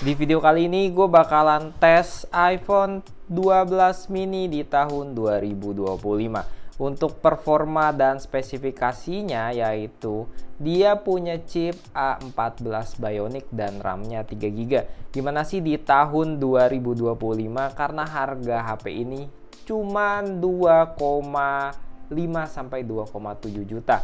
Di video kali ini gue bakalan tes iPhone 12 mini di tahun 2025. Untuk performa dan spesifikasinya yaitu dia punya chip A14 Bionic dan RAM-nya 3GB. Gimana sih di tahun 2025 karena harga HP ini cuma 2,5 sampai 2,7 juta.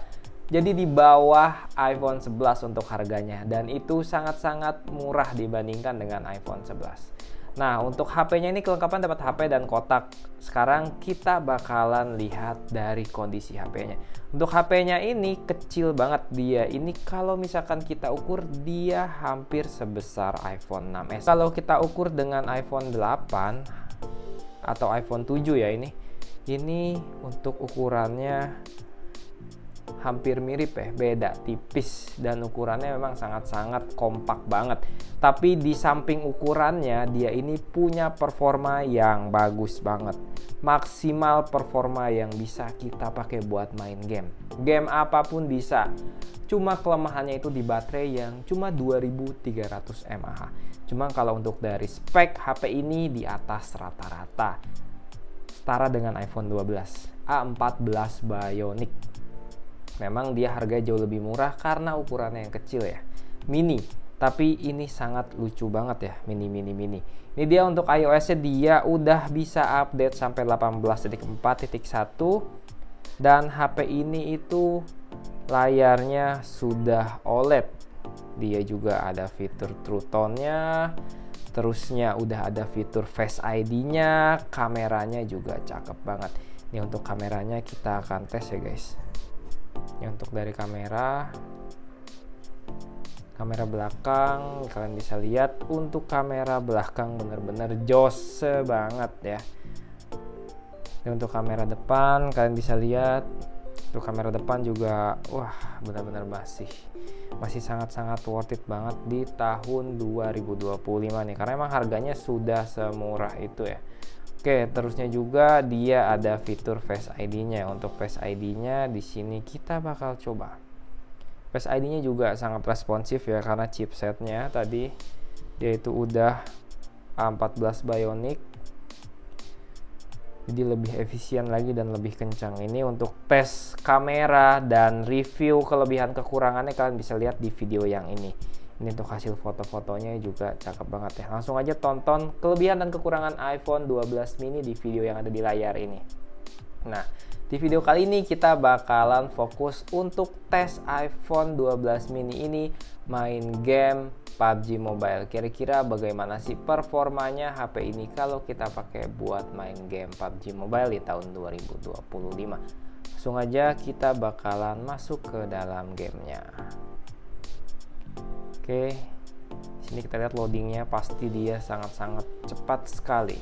Jadi di bawah iPhone 11 untuk harganya, dan itu sangat-sangat murah dibandingkan dengan iPhone 11. Nah, untuk HP-nya ini kelengkapan dapat HP dan kotak. Sekarang kita bakalan lihat dari kondisi HP-nya. Untuk HP-nya ini kecil banget dia. Ini kalau misalkan kita ukur dia hampir sebesar iPhone 6s. Kalau kita ukur dengan iPhone 8 atau iPhone 7 ya ini untuk ukurannya hampir mirip ya, beda tipis, dan ukurannya memang sangat-sangat kompak banget. Tapi di samping ukurannya dia ini punya performa yang bagus banget, maksimal performa yang bisa kita pakai buat main game apapun bisa. Cuma kelemahannya itu di baterai yang cuma 2300 mAh. Cuma kalau untuk dari spek HP ini di atas rata-rata, setara dengan iPhone 12 A14 Bionic. Memang dia harga jauh lebih murah karena ukurannya yang kecil ya, mini. Tapi ini sangat lucu banget ya, mini. Ini dia untuk iOS-nya, dia udah bisa update sampai 18.4.1. Dan HP ini itu layarnya sudah OLED. Dia juga ada fitur True Tone-nya. Terusnya udah ada fitur Face ID-nya. Kameranya juga cakep banget. Ini untuk kameranya kita akan tes ya guys. Ini untuk dari kamera belakang, kalian bisa lihat untuk kamera belakang bener-bener jos banget ya. Ini untuk kamera depan, kalian bisa lihat untuk kamera depan juga, wah benar-benar masih sangat-sangat worth it banget di tahun 2025 nih, karena emang harganya sudah semurah itu ya. Oke, terusnya juga dia ada fitur Face ID-nya. Untuk Face ID-nya di sini kita bakal coba. Face ID-nya juga sangat responsif ya, karena chipsetnya tadi dia itu udah A14 Bionic. Jadi lebih efisien lagi dan lebih kencang. Ini untuk tes kamera dan review kelebihan kekurangannya kalian bisa lihat di video yang ini. Ini untuk hasil foto-fotonya juga cakep banget ya. Langsung aja tonton kelebihan dan kekurangan iPhone 12 mini di video yang ada di layar ini. Nah, di video kali ini kita bakalan fokus untuk tes iPhone 12 mini ini main game PUBG Mobile. Kira-kira bagaimana sih performanya HP ini kalau kita pakai buat main game PUBG Mobile di tahun 2025. Langsung aja kita bakalan masuk ke dalam gamenya. Oke, sini kita lihat loadingnya, pasti dia sangat-sangat cepat sekali.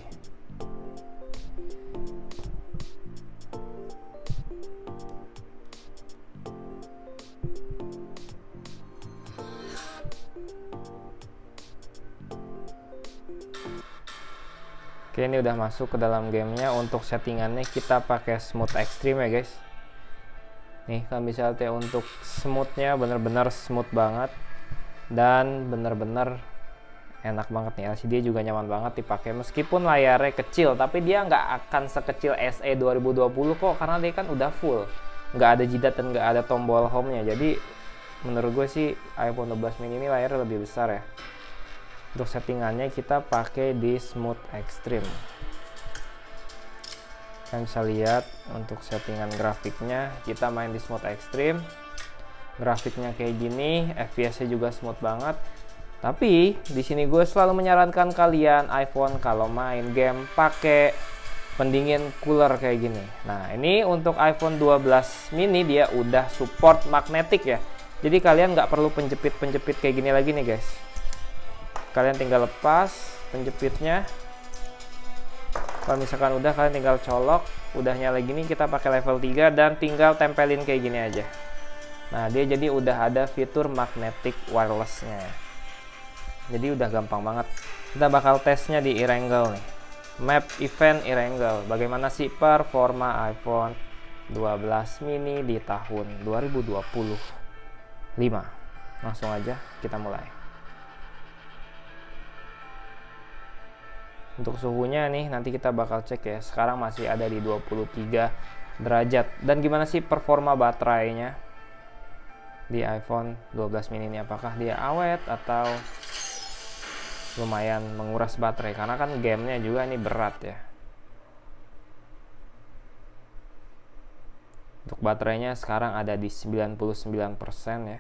Oke, ini udah masuk ke dalam gamenya. Untuk settingannya kita pakai smooth extreme ya guys. Nih kalian bisa lihat ya, untuk smoothnya bener-bener smooth banget. Dan bener-bener enak banget nih, LCD juga nyaman banget dipakai. Meskipun layarnya kecil, tapi dia nggak akan sekecil SE 2020 kok, karena dia kan udah full, nggak ada jidat dan nggak ada tombol home-nya. Jadi menurut gue sih iPhone 12 mini ini layarnya lebih besar ya. Untuk settingannya kita pakai di smooth extreme. Kalian bisa lihat untuk settingan grafiknya kita main di smooth extreme. Grafiknya kayak gini, FPS-nya juga smooth banget. Tapi di sini gue selalu menyarankan kalian iPhone kalau main game pakai pendingin cooler kayak gini. Nah, ini untuk iPhone 12 mini dia udah support magnetic ya. Jadi kalian nggak perlu penjepit-penjepit kayak gini lagi nih guys. Kalian tinggal lepas penjepitnya. Kalau misalkan udah, kalian tinggal colok. Udah nyala gini, kita pakai level 3 dan tinggal tempelin kayak gini aja. Nah, dia jadi udah ada fitur magnetic wireless-nya. Jadi udah gampang banget. Kita bakal tesnya di Erangel nih. Map event Erangel. Bagaimana sih performa iPhone 12 mini di tahun 2025. Langsung aja kita mulai. Untuk suhunya nih nanti kita bakal cek ya. Sekarang masih ada di 23 derajat. Dan gimana sih performa baterainya di iPhone 12 mini ini? Apakah dia awet atau lumayan menguras baterai? Karena kan gamenya juga ini berat ya. Untuk baterainya sekarang ada di 99% ya.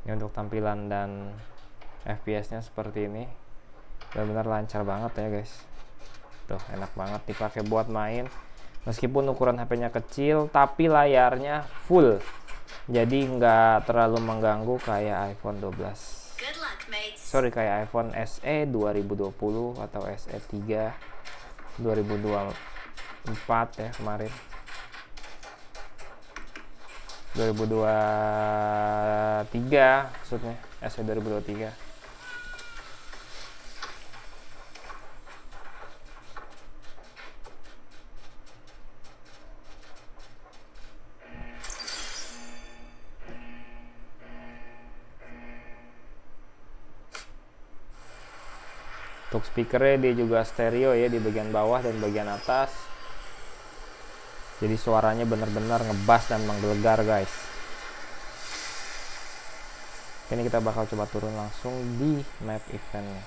Ini untuk tampilan dan FPS-nya seperti ini. Benar-benar lancar banget ya guys. Tuh, enak banget dipakai buat main. Meskipun ukuran HP-nya kecil, tapi layarnya full. Jadi nggak terlalu mengganggu kayak iPhone 12. Sorry, kayak iPhone SE 2020 atau SE 3 2024 ya kemarin. 2023 maksudnya, SE 2023. Untuk speakernya dia juga stereo ya di bagian bawah dan bagian atas. Jadi suaranya benar-benar ngebass dan menggelegar guys. Ini kita bakal coba turun langsung di map eventnya.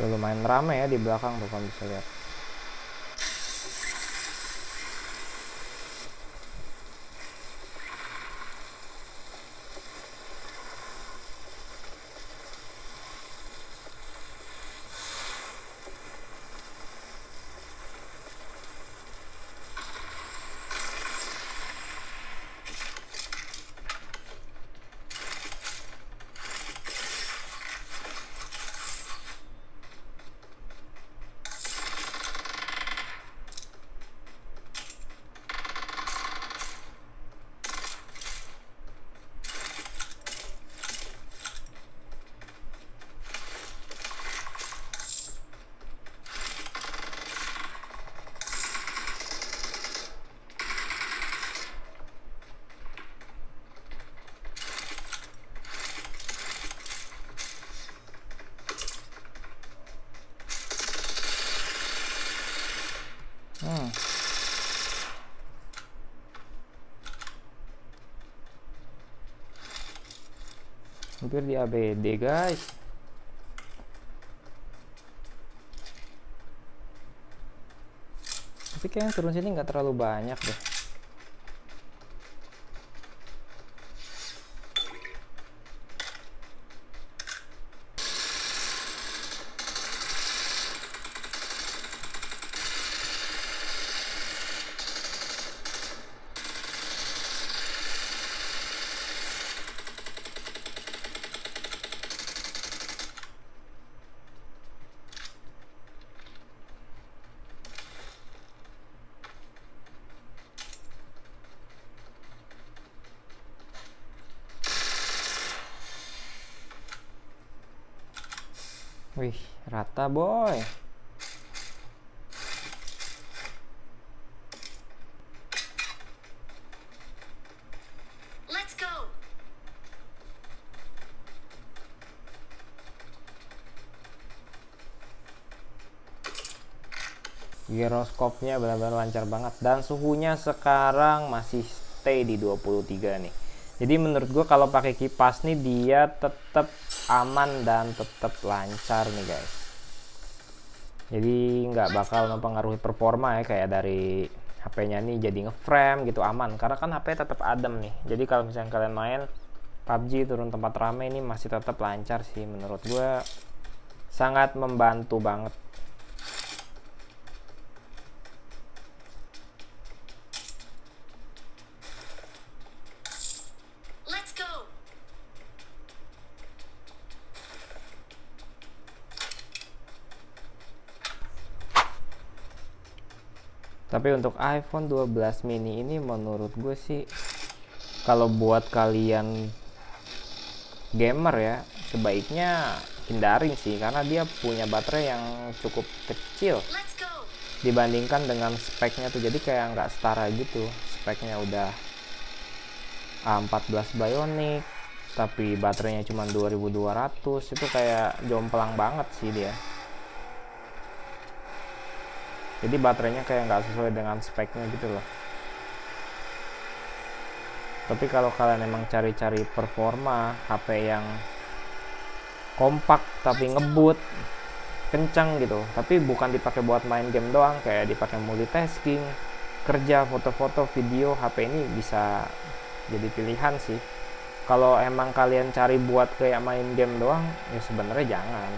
Lumayan ramai ya di belakang tuh, kalian bisa lihat. Hampir di ABD guys. Tapi kayaknya turun sini nggak terlalu banyak deh. Wih, rata boy. Let's go. Giroskopnya benar-benar lancar banget dan suhunya sekarang masih stay di 23 nih. Jadi menurut gue kalau pakai kipas nih dia tetap aman dan tetap lancar nih guys. Jadi nggak bakal mempengaruhi performa ya kayak dari HP-nya nih jadi nge-frame gitu, aman karena kan HP tetap adem nih. Jadi kalau misalnya kalian main PUBG turun tempat rame ini masih tetap lancar sih, menurut gue sangat membantu banget. Let's go. Tapi untuk iPhone 12 mini ini menurut gue sih kalau buat kalian gamer ya, sebaiknya hindarin sih, karena dia punya baterai yang cukup kecil dibandingkan dengan speknya tuh. Jadi kayak nggak setara gitu, speknya udah A14 Bionic tapi baterainya cuma 2200, itu kayak jomplang banget sih dia. Jadi baterainya kayak nggak sesuai dengan speknya gitu loh. Tapi kalau kalian emang cari-cari performa HP yang kompak tapi ngebut kencang gitu, tapi bukan dipakai buat main game doang, kayak dipakai multitasking, kerja, foto-foto, video, HP ini bisa jadi pilihan sih. Kalau emang kalian cari buat kayak main game doang, ya sebenarnya jangan.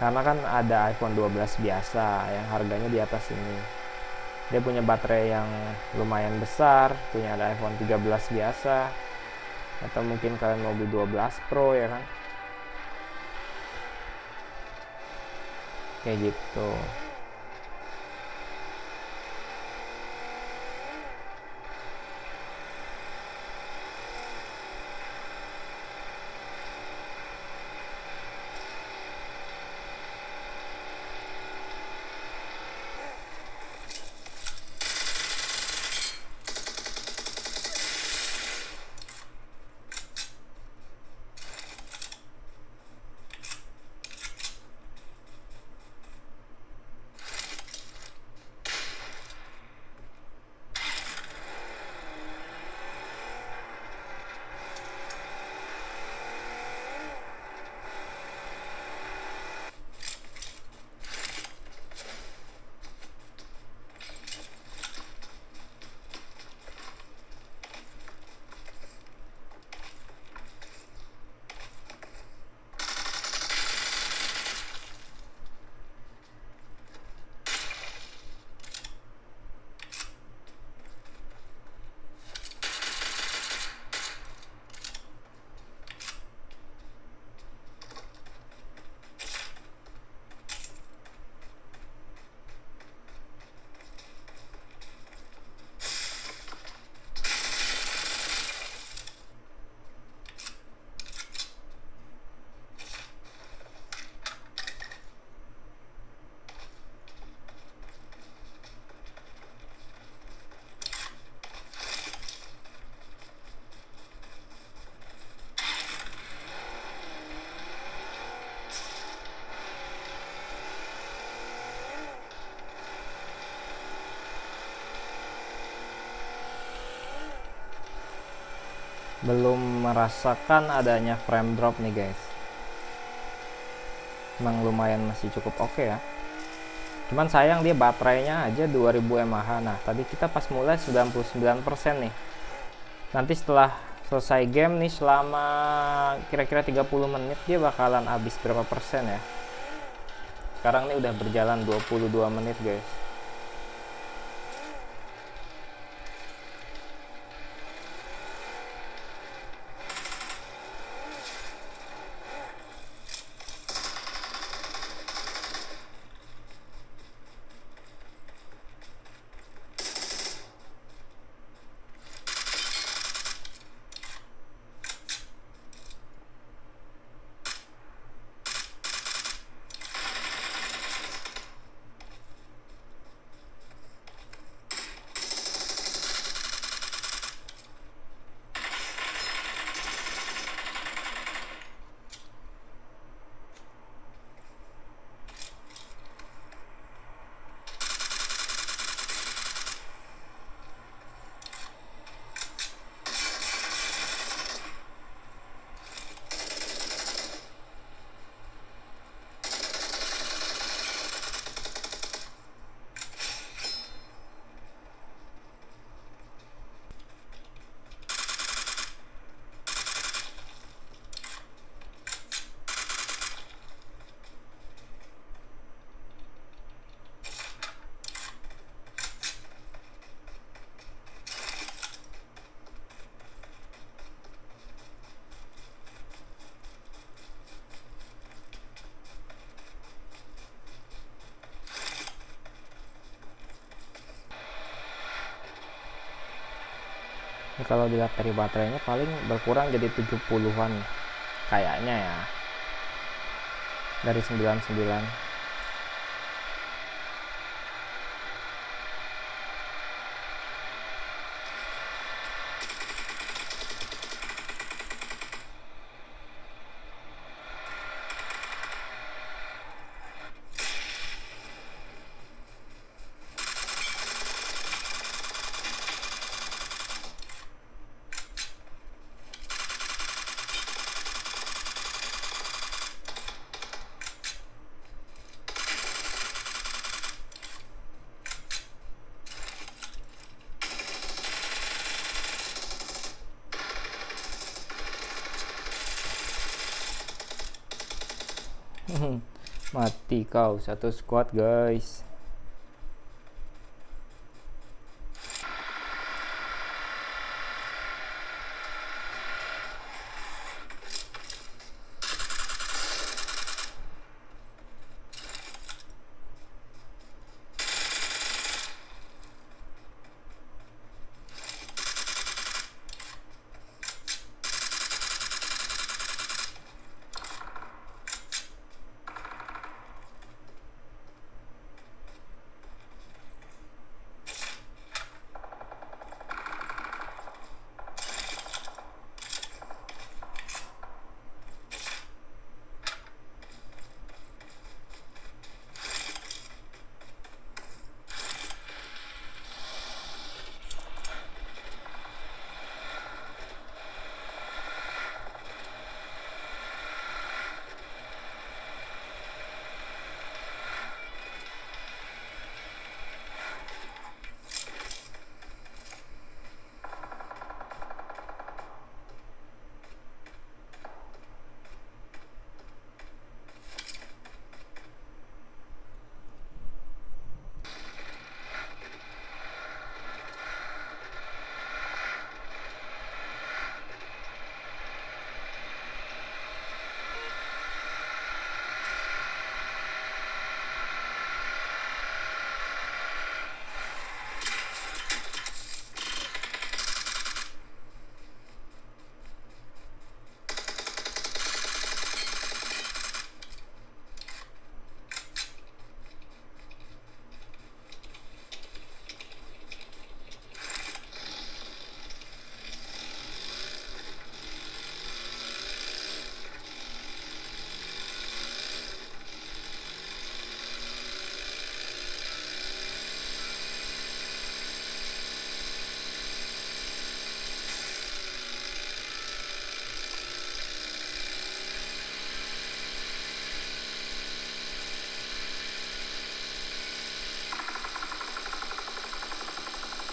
Karena kan ada iPhone 12 biasa yang harganya di atas ini. Dia punya baterai yang lumayan besar, punya ada iPhone 13 biasa, atau mungkin kalian mau beli 12 Pro ya kan. Kayak gitu. Belum merasakan adanya frame drop nih guys. Emang lumayan masih cukup oke ya. Cuman sayang dia baterainya aja 2000 mAh. Nah tadi kita pas mulai 99% nih. Nanti setelah selesai game nih, selama kira-kira 30 menit dia bakalan habis berapa persen ya. Sekarang nih udah berjalan 22 menit guys. Ini kalau dilihat dari baterainya paling berkurang jadi 70-an kayaknya ya, dari 99. Mati kau, satu squad guys.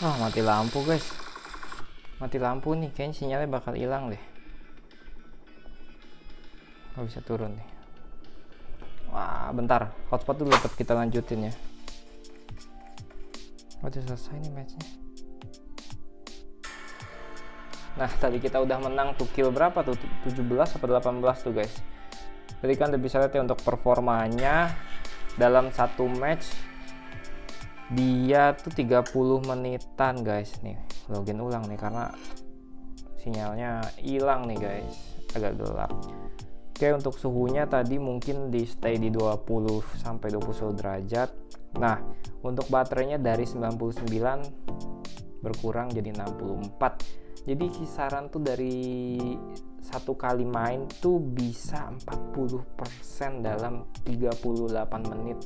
Oh, mati lampu guys. Mati lampu nih, kayaknya sinyalnya bakal hilang deh. Gak bisa turun nih. Wah, bentar. Hotspot dulu dapat, kita lanjutin ya. Udah selesai nih matchnya. Nah, tadi kita udah menang tuh, kill berapa tuh? 17 atau 18 tuh guys. Jadi kan udah bisa lihat ya untuk performanya dalam satu match. Dia tuh 30 menitan guys. Nih, login ulang nih karena sinyalnya hilang nih guys. Agak gelap. Oke, untuk suhunya tadi mungkin di stay di 20 sampai 21 derajat. Nah, untuk baterainya dari 99 berkurang jadi 64. Jadi kisaran tuh dari satu kali main tuh bisa 40% dalam 38 menit.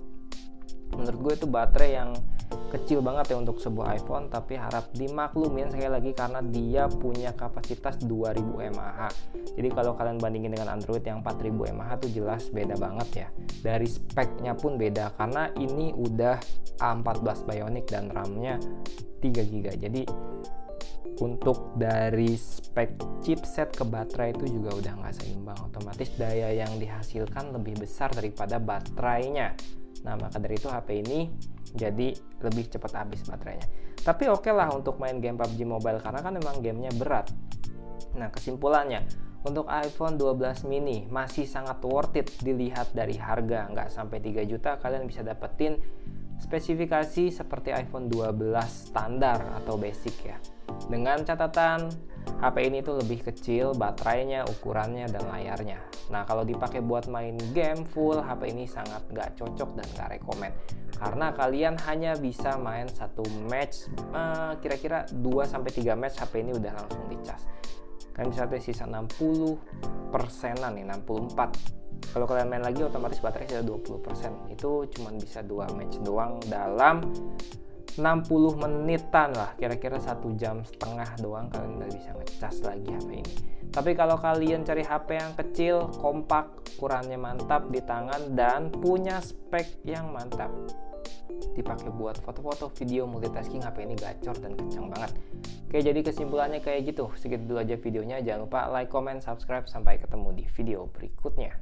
Menurut gue itu baterai yang kecil banget ya untuk sebuah iPhone, tapi harap dimaklumin sekali lagi karena dia punya kapasitas 2000 mAh. Jadi kalau kalian bandingin dengan Android yang 4000 mAh tuh jelas beda banget ya. Dari speknya pun beda karena ini udah A14 Bionic dan RAM-nya 3GB. Jadi untuk dari spek chipset ke baterai itu juga udah nggak seimbang, otomatis daya yang dihasilkan lebih besar daripada baterainya. Nah, maka dari itu HP ini jadi lebih cepat habis baterainya. Tapi oke lah untuk main game PUBG Mobile karena kan memang gamenya berat. Nah, kesimpulannya untuk iPhone 12 mini masih sangat worth it dilihat dari harga. Nggak sampai 3 juta kalian bisa dapetin spesifikasi seperti iPhone 12 standar atau basic ya. Dengan catatan HP ini tuh lebih kecil baterainya, ukurannya, dan layarnya. Nah, kalau dipakai buat main game full, HP ini sangat nggak cocok dan nggak rekomen. Karena kalian hanya bisa main satu match, kira-kira 2-3 match HP ini udah langsung dicas. Kalian bisa lihat sisa 60%-an nih, 64%. Kalau kalian main lagi otomatis baterai sudah 20%. Itu cuma bisa 2 match doang dalam 60 menitan lah, kira-kira 1,5 jam doang kalian udah bisa ngecas lagi HP ini. Tapi kalau kalian cari HP yang kecil, kompak, ukurannya mantap di tangan, dan punya spek yang mantap, dipakai buat foto-foto, video, multitasking, HP ini gacor dan kencang banget. Oke, jadi kesimpulannya kayak gitu. Segitu dulu aja videonya. Jangan lupa like, comment, subscribe. Sampai ketemu di video berikutnya.